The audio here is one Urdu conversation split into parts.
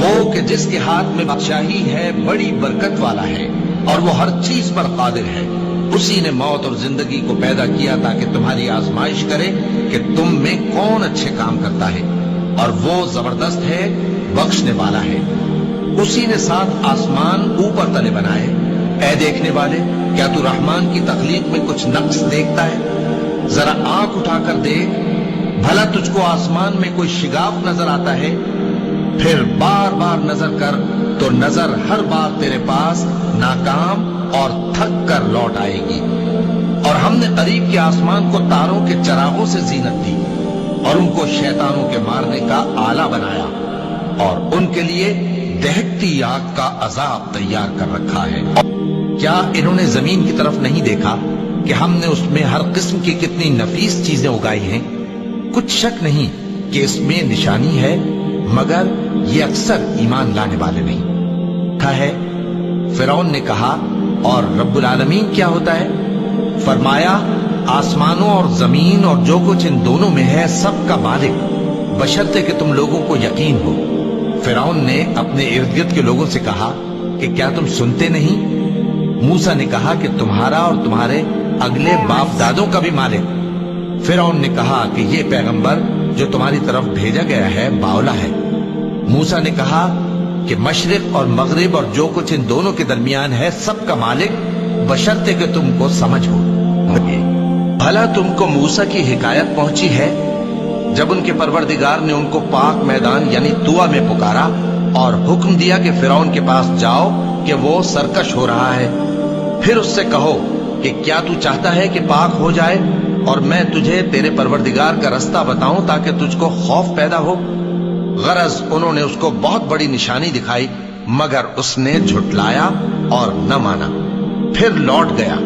وہ کہ جس کے ہاتھ میں بادشاہی ہے بڑی برکت والا ہے اور وہ ہر چیز پر قادر ہے. اسی نے موت اور زندگی کو پیدا کیا تاکہ تمہاری آزمائش کرے کہ تم میں کون اچھے کام کرتا ہے، اور وہ زبردست ہے، بخشنے والا ہے. اسی نے 7 آسمان اوپر تلے بنائے. اے دیکھنے والے، کیا تو رحمان کی تخلیق میں کچھ نقص دیکھتا ہے؟ ذرا آنکھ اٹھا کر دیکھ، بھلا تجھ کو آسمان میں کوئی شگاف نظر آتا ہے؟ پھر بار بار نظر کر تو نظر ہر بار تیرے پاس ناکام اور تھک کر لوٹ آئے گی. اور ہم نے قریب کے آسمان کو تاروں کے چراغوں سے زینت دی اور ان کو شیطانوں کے مارنے کا آلہ بنایا، اور ان کے لیے دہکتی آگ کا عذاب تیار کر رکھا ہے. کیا انہوں نے زمین کی طرف نہیں دیکھا کہ ہم نے اس میں ہر قسم کی کتنی نفیس چیزیں اگائی ہیں؟ کچھ شک نہیں کہ اس میں نشانی ہے، مگر یہ اکثر ایمان لانے والے نہیں. کہا ہے فرعون نے کہا، اور رب العالمین کیا ہوتا ہے؟ فرمایا، آسمانوں اور زمین اور جو کچھ ان دونوں میں ہے سب کا مالک، بشرطے کہ تم لوگوں کو یقین ہو. فرعون نے اپنے ارد گرد کے لوگوں سے کہا کہ کیا تم سنتے نہیں؟ موسیٰ نے کہا کہ تمہارا اور تمہارے اگلے باپ دادوں کا بھی مالک. فرعون نے کہا کہ یہ پیغمبر جو تمہاری طرف بھیجا گیا ہے باولا ہے. موسیٰ نے کہا کہ مشرق اور مغرب اور جو کچھ ان دونوں کے درمیان ہے سب کا مالک، بشرطے کہ تم کو سمجھ ہو. بھلا تم کو موسیٰ کی حکایت پہنچی ہے جب ان کے پروردگار نے ان کو پاک میدان یعنی طویٰ میں پکارا اور حکم دیا کہ فرعون کے پاس جاؤ کہ وہ سرکش ہو رہا ہے. پھر اس سے کہو کہ کیا تو چاہتا ہے کہ پاک ہو جائے اور میں تجھے تیرے پروردگار کا رستہ بتاؤں تاکہ تجھ کو خوف پیدا ہو؟ غرض انہوں نے اس کو بہت بڑی نشانی دکھائی، مگر اس نے جھٹلایا اور نہ مانا. پھر لوٹ گیا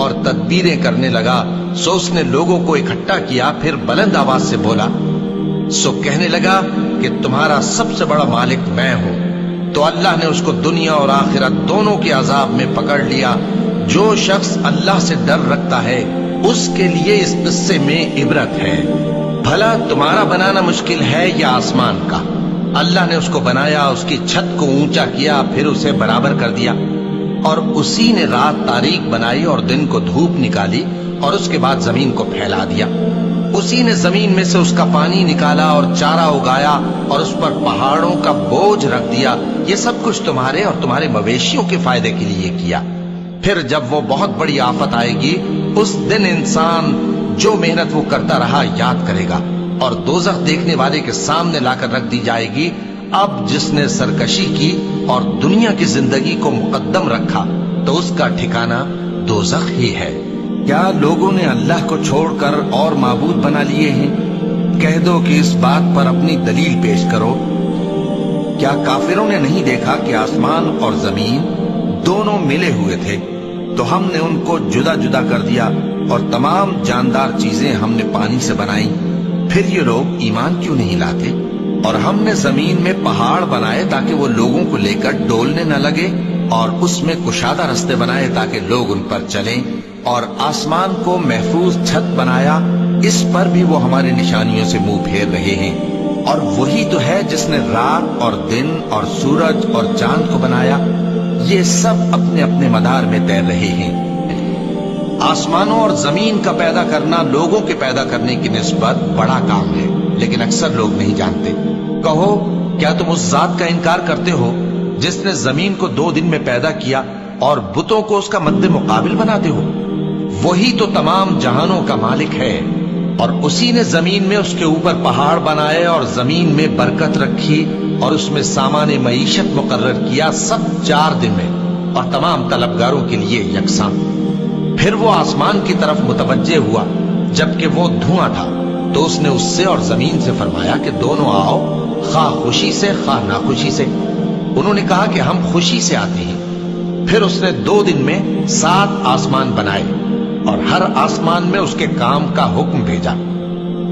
اور تدبیریں کرنے لگا. سو اس نے لوگوں کو اکٹھا کیا، پھر بلند آواز سے بولا، سو کہنے لگا کہ تمہارا سب سے بڑا مالک میں ہوں. تو اللہ نے اس کو دنیا اور آخرت دونوں کے عذاب میں پکڑ لیا. جو شخص اللہ سے ڈر رکھتا ہے اس کے لیے اس قصے میں عبرت ہے. بھلا تمہارا بنانا مشکل ہے یا آسمان کا؟ اللہ نے اس کو بنایا، اس کی چھت کو اونچا کیا، پھر اسے برابر کر دیا. اور اسی نے رات تاریک بنائی اور دن کو دھوپ نکالی، اور اس کے بعد زمین کو پھیلا دیا. اسی نے زمین میں سے اس کا پانی نکالا اور چارہ اگایا اور اس پر پہاڑوں کا بوجھ رکھ دیا. یہ سب کچھ تمہارے اور تمہارے مویشیوں کے فائدے کے لیے کیا. پھر جب وہ بہت بڑی آفت آئے گی اس دن انسان جو محنت وہ کرتا رہا یاد کرے گا، اور دوزخ دیکھنے والے کے سامنے لا کر رکھ دی جائے گی. اب جس نے سرکشی کی اور دنیا کی زندگی کو مقدم رکھا تو اس کا ٹھکانہ دوزخ ہی ہے. کیا لوگوں نے اللہ کو چھوڑ کر اور معبود بنا لیے ہیں؟ کہہ دو کہ اس بات پر اپنی دلیل پیش کرو. کیا کافروں نے نہیں دیکھا کہ آسمان اور زمین دونوں ملے ہوئے تھے تو ہم نے ان کو جدا جدا کر دیا، اور تمام جاندار چیزیں ہم نے پانی سے بنائیں؟ پھر یہ لوگ ایمان کیوں نہیں لاتے؟ اور ہم نے زمین میں پہاڑ بنائے تاکہ وہ لوگوں کو لے کر ڈولنے نہ لگے، اور اس میں کشادہ رستے بنائے تاکہ لوگ ان پر چلیں. اور آسمان کو محفوظ چھت بنایا، اس پر بھی وہ ہماری نشانیوں سے منہ پھیر رہے ہیں. اور وہی تو ہے جس نے رات اور دن اور سورج اور چاند کو بنایا، یہ سب اپنے اپنے مدار میں تیر رہے ہیں. آسمانوں اور زمین کا پیدا کرنا لوگوں کے پیدا کرنے کی نسبت بڑا کام ہے، لیکن اکثر لوگ نہیں جانتے. کہو کیا تم اس ذات کا انکار کرتے ہو جس نے زمین کو 2 دن میں پیدا کیا اور بتوں کو اس کا مد مقابل بناتے ہو؟ وہی تو تمام جہانوں کا مالک ہے. اور اسی نے زمین میں اس کے اوپر پہاڑ بنائے اور زمین میں برکت رکھی اور اس میں سامان معیشت مقرر کیا، سب 4 دن میں، اور تمام طلبگاروں کے لیے یکساں. پھر وہ آسمان کی طرف متوجہ ہوا جبکہ وہ دھواں تھا، تو اس نے اس سے اور زمین سے فرمایا کہ دونوں آؤ، خواہ خوشی سے خواہ ناخوشی سے. انہوں نے کہا کہ ہم خوشی سے آتے ہیں. پھر اس نے 2 دن میں 7 آسمان بنائے اور ہر آسمان میں اس کے کام کا حکم بھیجا.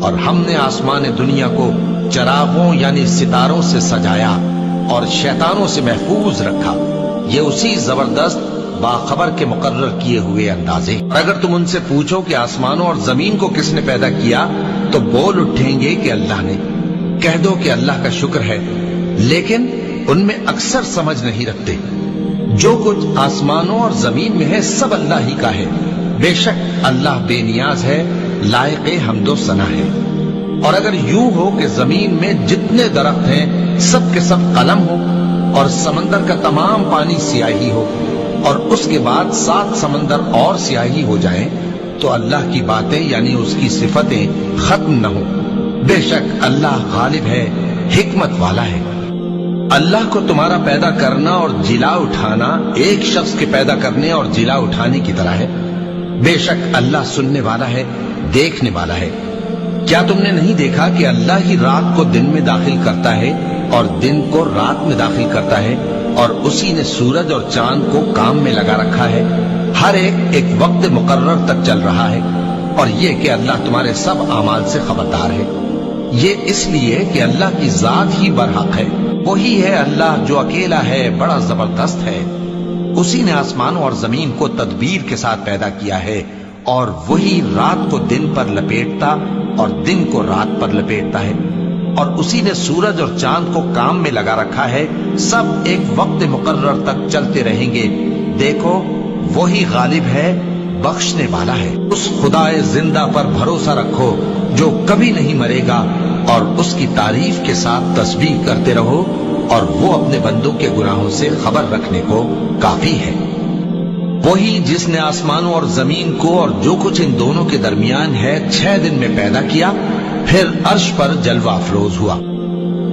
اور ہم نے آسمان دنیا کو چراغوں یعنی ستاروں سے سجایا اور شیطانوں سے محفوظ رکھا. یہ اسی زبردست باخبر کے مقرر کیے ہوئے اندازے. اگر تم ان سے پوچھو کہ آسمانوں اور زمین کو کس نے پیدا کیا تو بول اٹھیں گے کہ اللہ نے. کہہ دو کہ اللہ کا شکر ہے، لیکن ان میں اکثر سمجھ نہیں رکھتے۔ جو کچھ آسمانوں اور زمین میں ہے سب اللہ ہی کا ہے، بے شک اللہ بے نیاز ہے، لائق حمد و ثنا ہے۔ اور اگر یوں ہو کہ زمین میں جتنے درخت ہیں سب کے سب قلم ہو اور سمندر کا تمام پانی سیاہی ہو اور اس کے بعد 7 سمندر اور سیاہی ہو جائیں تو اللہ کی باتیں یعنی اس کی صفتیں ختم نہ ہوں۔ بے شک اللہ غالب ہے، حکمت والا ہے۔ اللہ کو تمہارا پیدا کرنا اور جلا اٹھانا ایک شخص کے پیدا کرنے اور جلا اٹھانے کی طرح ہے۔ بے شک اللہ سننے والا ہے، دیکھنے والا ہے۔ کیا تم نے نہیں دیکھا کہ اللہ ہی رات کو دن میں داخل کرتا ہے اور دن کو رات میں داخل کرتا ہے، اور اسی نے سورج اور چاند کو کام میں لگا رکھا ہے، ہر ایک وقت مقرر تک چل رہا ہے، اور یہ کہ اللہ تمہارے سب اعمال سے خبردار ہے۔ یہ اس لیے کہ اللہ کی ذات ہی برحق ہے، وہی ہے اللہ جو اکیلا ہے، بڑا زبردست ہے۔ اسی نے آسمانوں اور زمین کو تدبیر کے ساتھ پیدا کیا ہے، اور وہی رات کو دن پر لپیٹتا اور دن کو رات پر لپیٹتا ہے، اور اسی نے سورج اور چاند کو کام میں لگا رکھا ہے، سب ایک وقت مقرر تک چلتے رہیں گے۔ دیکھو وہی غالب ہے، بخشنے والا ہے۔ اس خدائے زندہ پر بھروسہ رکھو جو کبھی نہیں مرے گا، اور اس کی تعریف کے ساتھ تسبیح کرتے رہو، اور وہ اپنے بندوں کے گناہوں سے خبر رکھنے کو کافی ہے۔ وہی جس نے آسمانوں اور زمین کو اور جو کچھ ان دونوں کے درمیان ہے 6 دن میں پیدا کیا، پھر عرش پر جلوہ افروز ہوا۔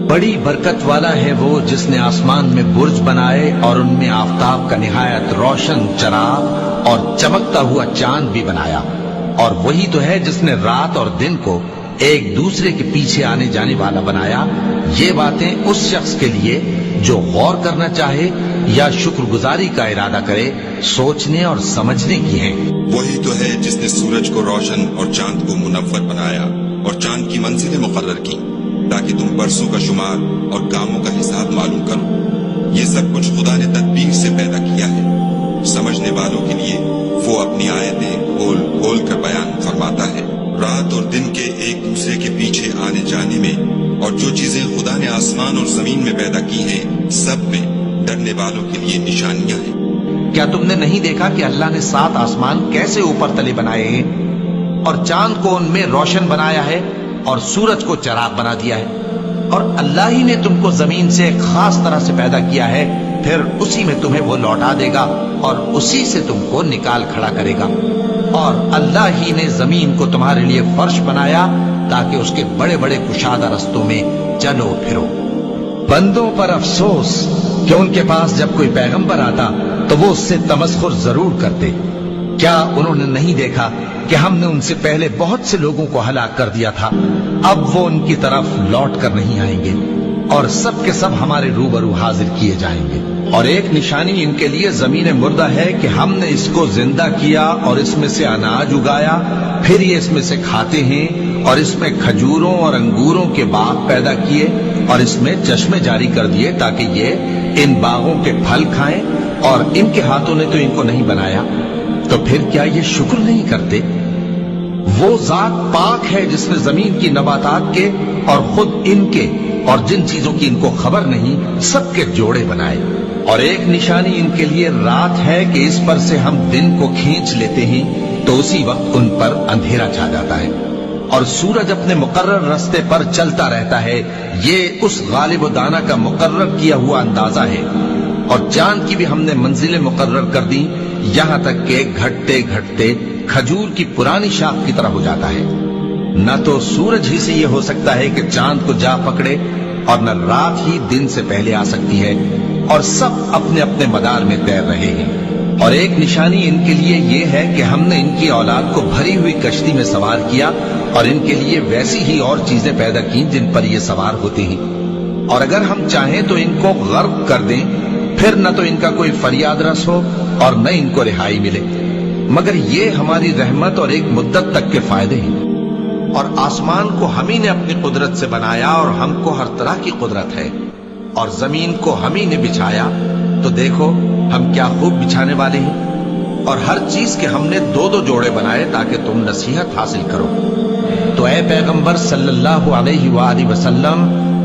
بڑی برکت والا ہے وہ جس نے آسمان میں برج بنائے اور ان میں آفتاب کا نہایت روشن چراغ اور چمکتا ہوا چاند بھی بنایا، اور وہی تو ہے جس نے رات اور دن کو ایک دوسرے کے پیچھے آنے جانے والا بنایا۔ یہ باتیں اس شخص کے لیے جو غور کرنا چاہے یا شکر گزاری کا ارادہ کرے سوچنے اور سمجھنے کی ہیں۔ وہی تو ہے جس نے سورج کو روشن اور چاند کو منور بنایا اور چاند کی منزلیں مقرر کی تاکہ تم برسوں کا شمار اور کاموں کا حساب معلوم کرو۔ یہ سب کچھ خدا نے تدبیر سے پیدا کیا ہے، سمجھنے والوں کے لیے وہ اپنی آیتیں کھول کھول کر بیان فرماتا ہے۔ رات اور دن کے ایک دوسرے کے پیچھے آنے جانے میں اور جو چیزیں خدا نے آسمان اور زمین میں پیدا کی ہیں سب میں ڈرنے والوں کے لیے نشانیاں ہیں۔ کیا تم نے نہیں دیکھا کہ اللہ نے 7 آسمان کیسے اوپر تلے بنائے ہیں، اور چاند کو ان میں روشن بنایا ہے اور سورج کو چراغ بنا دیا ہے، اور اللہ ہی نے تم کو زمین سے ایک خاص طرح سے پیدا کیا ہے، پھر اسی میں تمہیں وہ لوٹا دے گا اور اسی سے تم کو نکال کھڑا کرے گا۔ اور اللہ ہی نے زمین کو تمہارے لیے فرش بنایا تاکہ اس کے بڑے بڑے کشادہ رستوں میں چلو پھرو۔ بندوں پر افسوس کہ ان کے پاس جب کوئی پیغمبر آتا تو وہ اس سے تمسخر ضرور کرتے۔ کیا انہوں نے نہیں دیکھا کہ ہم نے ان سے پہلے بہت سے لوگوں کو ہلاک کر دیا تھا، اب وہ ان کی طرف لوٹ کر نہیں آئیں گے، اور سب کے سب ہمارے روبرو حاضر کیے جائیں گے۔ اور ایک نشانی ان کے لیے زمین مردہ ہے کہ ہم نے اس کو زندہ کیا اور اس میں سے اناج اگایا، پھر یہ اس میں سے کھاتے ہیں، اور اس میں کھجوروں اور انگوروں کے باغ پیدا کیے اور اس میں چشمے جاری کر دیے تاکہ یہ ان باغوں کے پھل کھائیں، اور ان کے ہاتھوں نے تو ان کو نہیں بنایا، تو پھر کیا یہ شکر نہیں کرتے؟ وہ ذات پاک ہے جس نے زمین کی نباتات کے اور خود ان کے اور جن چیزوں کی ان کو خبر نہیں سب کے جوڑے بنائے۔ اور ایک نشانی ان کے لیے رات ہے کہ اس پر سے ہم دن کو کھینچ لیتے ہیں تو اسی وقت ان پر اندھیرا چھا جاتا ہے، اور سورج اپنے مقرر راستے پر چلتا رہتا ہے۔ یہ اس غالب و دانا کا مقرر کیا ہوا اندازہ ہے۔ اور چاند کی بھی ہم نے منزلیں مقرر کر دی، یہاں تک کہ گھٹتے گھٹتے کھجور کی پرانی شاخ کی طرح ہو جاتا ہے۔ نہ تو سورج ہی سے یہ ہو سکتا ہے کہ چاند کو جا پکڑے، اور نہ رات ہی دن سے پہلے آ سکتی ہے، اور سب اپنے اپنے مدار میں تیر رہے ہیں۔ اور ایک نشانی ان کے لیے یہ ہے کہ ہم نے ان کی اولاد کو بھری ہوئی کشتی میں سوار کیا، اور ان کے لیے ویسی ہی اور چیزیں پیدا کی جن پر یہ سوار ہوتے ہیں، اور اگر ہم چاہیں تو ان کو غرق کر دیں، پھر نہ تو ان کا کوئی فریاد رس ہو اور نہ ان کو رہائی ملے، مگر یہ ہماری رحمت اور ایک مدت تک کے فائدے ہیں۔ اور آسمان کو ہم ہی نے اپنی قدرت سے بنایا، اور ہم کو ہر طرح کی قدرت ہے، اور زمین کو ہم ہی نے بچھایا، تو دیکھو ہم کیا خوب بچھانے والے ہیں۔ اور ہر چیز کے ہم نے 2 جوڑے بنائے تاکہ تم نصیحت حاصل کرو۔ تو اے پیغمبر صلی اللہ علیہ وآلہ وسلم،